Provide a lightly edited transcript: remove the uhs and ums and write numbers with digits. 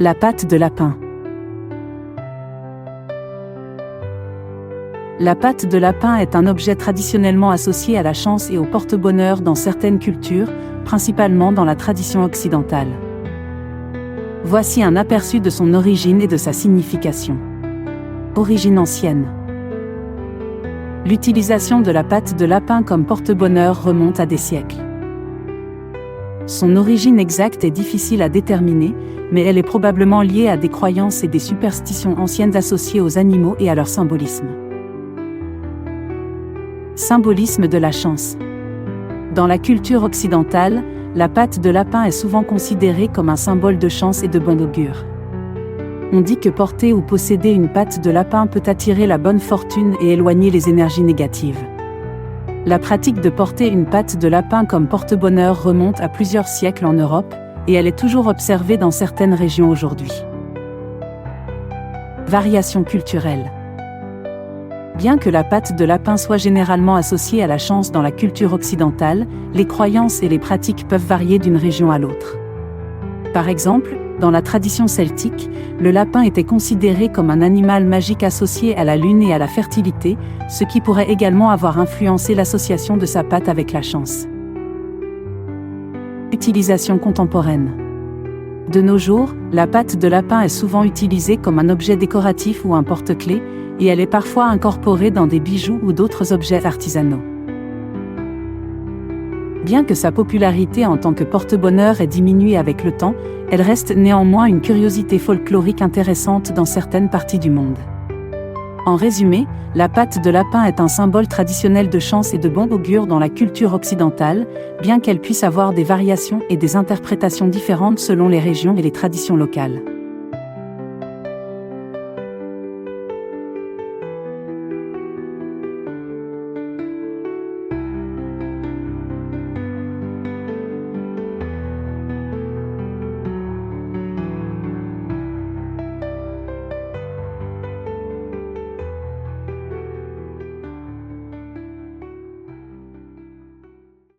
La patte de lapin. La patte de lapin est un objet traditionnellement associé à la chance et au porte-bonheur dans certaines cultures, principalement dans la tradition occidentale. Voici un aperçu de son origine et de sa signification. Origine ancienne. L'utilisation de la patte de lapin comme porte-bonheur remonte à des siècles. Son origine exacte est difficile à déterminer, mais elle est probablement liée à des croyances et des superstitions anciennes associées aux animaux et à leur symbolisme. Symbolisme de la chance. Dans la culture occidentale, la patte de lapin est souvent considérée comme un symbole de chance et de bon augure. On dit que porter ou posséder une patte de lapin peut attirer la bonne fortune et éloigner les énergies négatives. La pratique de porter une patte de lapin comme porte-bonheur remonte à plusieurs siècles en Europe, et elle est toujours observée dans certaines régions aujourd'hui. Variations culturelles. Bien que la patte de lapin soit généralement associée à la chance dans la culture occidentale, les croyances et les pratiques peuvent varier d'une région à l'autre. Par exemple, dans la tradition celtique, le lapin était considéré comme un animal magique associé à la lune et à la fertilité, ce qui pourrait également avoir influencé l'association de sa patte avec la chance. Utilisation contemporaine. De nos jours, la patte de lapin est souvent utilisée comme un objet décoratif ou un porte-clés, et elle est parfois incorporée dans des bijoux ou d'autres objets artisanaux. Bien que sa popularité en tant que porte-bonheur ait diminué avec le temps, elle reste néanmoins une curiosité folklorique intéressante dans certaines parties du monde. En résumé, la patte de lapin est un symbole traditionnel de chance et de bon augure dans la culture occidentale, bien qu'elle puisse avoir des variations et des interprétations différentes selon les régions et les traditions locales.